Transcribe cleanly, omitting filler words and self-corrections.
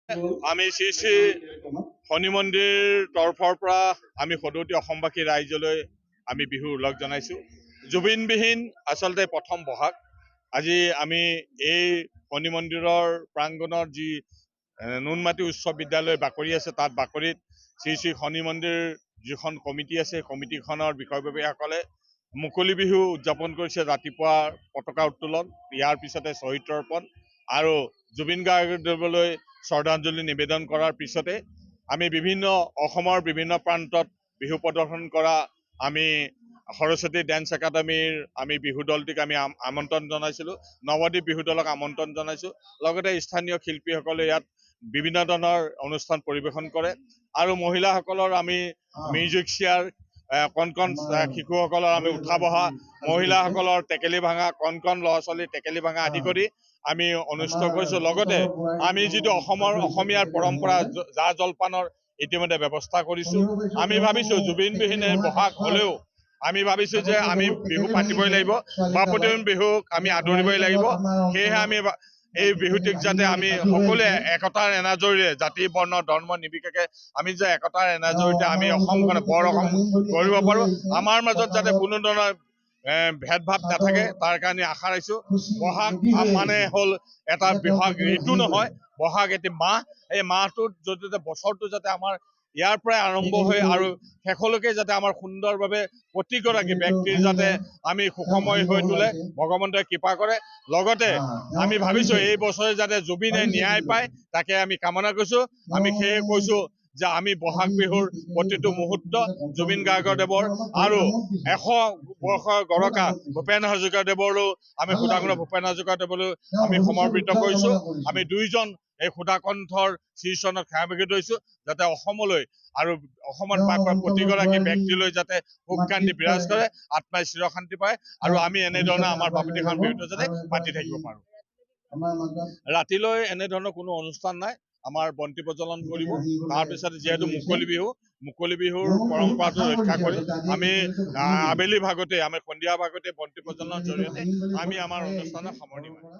আমি শ্ৰী শ্ৰী শনি মন্দিৰ তৰফৰ পৰা আমি সদৌতি অসমবাসী ৰাইজলৈ আমি বিহু উল্লেখ জনাইছোঁ। জুবিনবিহীন আচলতে প্ৰথম বহাগ। আজি আমি এই শনি মন্দিৰৰ প্ৰাংগণৰ যি নুনমাটি উচ্চ বিদ্যালয় বাকৰি আছে, তাত বাকৰিত শ্ৰী শ্ৰী শনি মন্দিৰ যিখন কমিটি আছে, কমিটিখনৰ বিষয়ববীয়াসকলে মুকলি বিহু উদযাপন কৰিছে। ৰাতিপুৱা পতাকা উত্তোলন, ইয়াৰ পিছতে শ্বহীদ তৰ্পণ আৰু জুবিন গাৰ্গদেৱলৈ শ্ৰদ্ধাঞ্জলি নিবেদন কৰাৰ পিছতে আমি অসমৰ বিভিন্ন প্ৰান্তত বিহু প্ৰদৰ্শন কৰা আমি সৰস্বতী ডেন্স একাডেমীৰ আমি বিহু দলটিক আমি আমন্ত্ৰণ জনাইছিলোঁ। নৱদ্বীপ বিহু দলক আমন্ত্ৰণ জনাইছোঁ। লগতে স্থানীয় শিল্পীসকলে ইয়াত বিভিন্ন ধৰণৰ অনুষ্ঠান পৰিৱেশন কৰে আৰু মহিলাসকলৰ আমি মিউজিক চেয়াৰ, কণ কণ শিশুসকলৰ আমি উঠা বহা, মহিলাসকলৰ টেকেলি ভাঙা, কণ কণ ল'ৰা ছোৱালীৰ টেকেলি ভাঙা আদি কৰি আমি অনুষ্ঠিত কৰিছোঁ। লগতে আমি যিটো অসমীয়াৰ পৰম্পৰা জা জলপানৰ ইতিমধ্যে ব্যৱস্থা কৰিছোঁ। আমি ভাবিছোঁ জুবিনবিহীনে বহাগ হ'লেও আমি ভাবিছোঁ যে আমি বিহু পাতিবই লাগিব, বাপুতি বিহুক আমি আদৰিবই লাগিব। সেয়েহে আমি এই বিহুটিক যাতে আমি সকলোৱে একতাৰ এনাজৰীৰে, জাতি বৰ্ণ ধৰ্ম নিৰ্বিশেষে আমি যে একতাৰ এনাজৰীতে আমি অসমখনে বৰ অসম গঢ়িব পাৰোঁ, আমাৰ মাজত যাতে কোনো ধৰণৰ ভেদভাৱ নাথাকে, তাৰ কাৰণে আশা ৰাখিছোঁ। বহাগ মানে হ'ল এটা বহাগ ঋতু নহয়, বহাগ এটি মাহ। এই মাহটোত যদি বছৰটো যাতে আমাৰ ইয়াৰ পৰাই আৰম্ভ হৈ আৰু শেষলৈকে যাতে আমাৰ সুন্দৰভাৱে প্ৰতিগৰাকী ব্যক্তিৰ যাতে আমি সুখময় হৈ তোলে, ভগৱন্তই কৃপা কৰে। লগতে আমি ভাবিছোঁ এই বছৰে যাতে জুবিনে ন্যায় পায়, তাকে আমি কামনা কৰিছোঁ। আমি সেয়ে কৈছোঁ যে আমি বহাগ বিহুৰ প্ৰতিটো মুহূৰ্ত জুবিন গাৰ্গদেৱৰ আৰু 100 বৰ্ষৰ গৰকা ভূপেন হাজৰিকাদেৱলৈও আমি সুধাকণ্ঠ ভূপেন হাজৰিকাদেৱলৈ আমি সমৰ্পিত কৰিছোঁ। আমি দুইজন এই সুধাকণ্ঠৰ শ্ৰীচৰণত সেৱা ধৰিছোঁ যাতে অসমলৈ আৰু অসমত বাস কৰা প্ৰতিগৰাকী ব্যক্তিলৈ যাতে সুখ শান্তি বিৰাজ কৰে, আত্মাই চিৰশান্তি পায় আৰু আমি এনেধৰণে আমাৰ বাপুতিখন বিহুটো যাতে পাতি থাকিব পাৰোঁ। ৰাতিলৈ এনেধৰণৰ কোনো অনুষ্ঠান নাই, আমাৰ বন্তি প্ৰজ্বলন কৰিব। তাৰপিছত যিহেতু মুকলি বিহুৰ পৰম্পৰাটো ৰক্ষা কৰি আমি আবেলি ভাগতে, আমি সন্ধিয়া ভাগতে বন্তি প্ৰজ্বলনৰ জৰিয়তে আমি আমাৰ অনুষ্ঠানত সামৰণি মাৰিম।